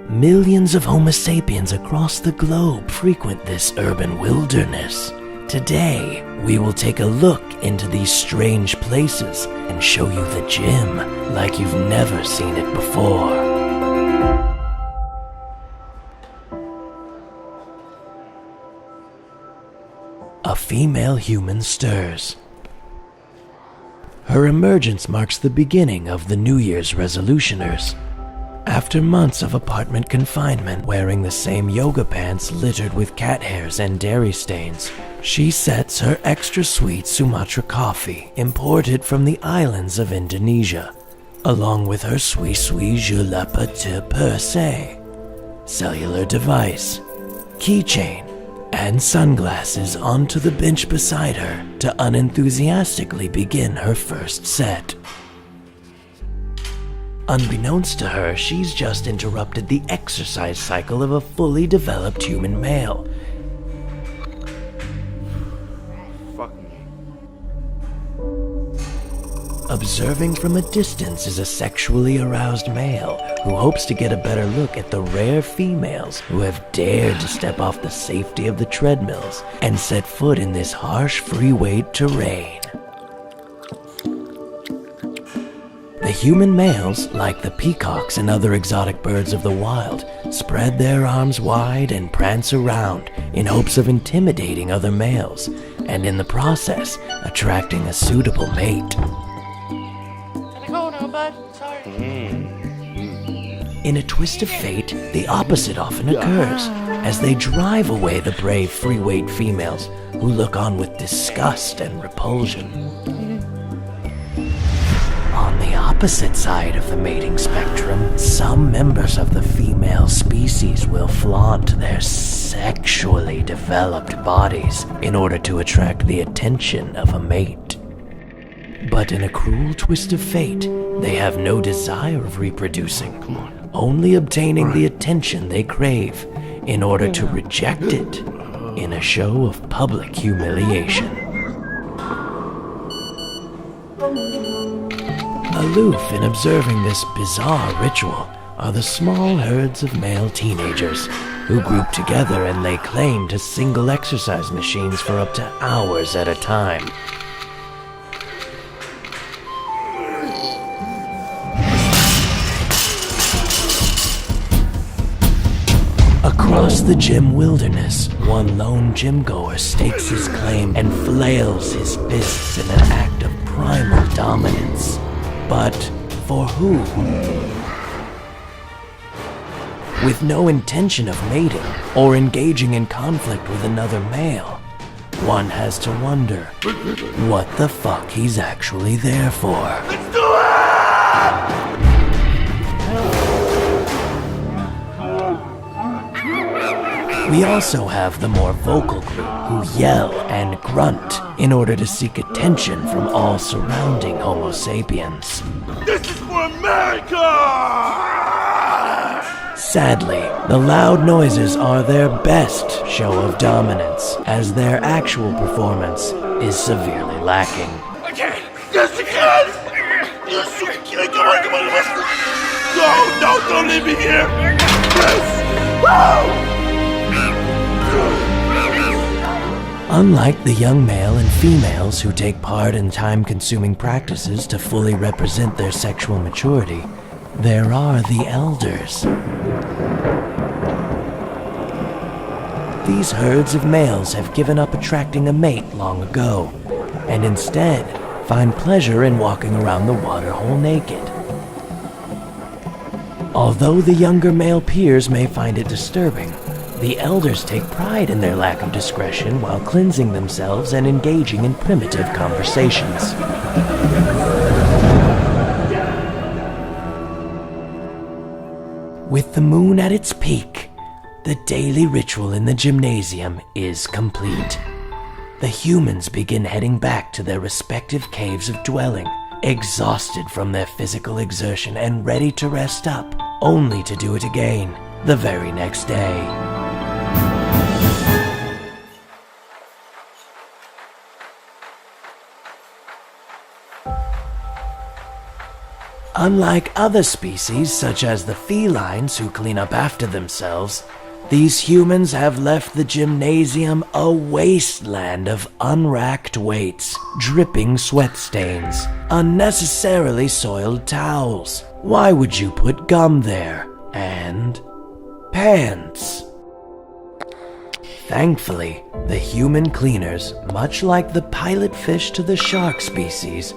millions of Homo sapiens across the globe frequent this urban wilderness. Today, we will take a look into these strange places and show you the gym like you've never seen it before. A female human stirs. Her emergence marks the beginning of the New Year's resolutioners. After months of apartment confinement wearing the same yoga pants littered with cat hairs and dairy stains, she sets her extra sweet Sumatra coffee imported from the islands of Indonesia, along with her sui julapa te perse, cellular device, keychain, and sunglasses onto the bench beside her to unenthusiastically begin her first set. Unbeknownst to her, she's just interrupted the exercise cycle of a fully developed human male. Fuck me. Observing from a distance is a sexually aroused male who hopes to get a better look at the rare females who have dared to step off the safety of the treadmills and set foot in this harsh free-weight terrain. The human males, like the peacocks and other exotic birds of the wild, spread their arms wide and prance around in hopes of intimidating other males, and in the process, attracting a suitable mate. Can I go now, bud? Sorry. In a twist of fate, the opposite often occurs, as they drive away the brave free-weight females who look on with disgust and repulsion. On the opposite side of the mating spectrum, some members of the female species will flaunt their sexually developed bodies in order to attract the attention of a mate. But in a cruel twist of fate, they have no desire of reproducing, only obtaining the attention they crave in order to reject it in a show of public humiliation. Aloof in observing this bizarre ritual are the small herds of male teenagers who group together and lay claim to single exercise machines for up to hours at a time. Across the gym wilderness, one lone gym-goer stakes his claim and flails his fists in an act of primal dominance. But for who? With no intention of mating or engaging in conflict with another male, one has to wonder what the fuck he's actually there for. Let's do it! We also have the more vocal group who yell and grunt in order to seek attention from all surrounding Homo sapiens. This is for America! Sadly, the loud noises are their best show of dominance, as their actual performance is severely lacking. I can! Yes, you can! Yes, you can! Come on, come on, let's go! No, don't leave me here! Yes! Woo! Unlike the young male and females who take part in time-consuming practices to fully represent their sexual maturity, there are the elders. These herds of males have given up attracting a mate long ago, and instead find pleasure in walking around the waterhole naked. Although the younger male peers may find it disturbing, the elders take pride in their lack of discretion while cleansing themselves and engaging in primitive conversations. With the moon at its peak, the daily ritual in the gymnasium is complete. The humans begin heading back to their respective caves of dwelling, exhausted from their physical exertion and ready to rest up, only to do it again the very next day. Unlike other species, such as the felines who clean up after themselves, these humans have left the gymnasium a wasteland of unracked weights, dripping sweat stains, unnecessarily soiled towels. Why would you put gum there? And pants. Thankfully, the human cleaners, much like the pilot fish to the shark species,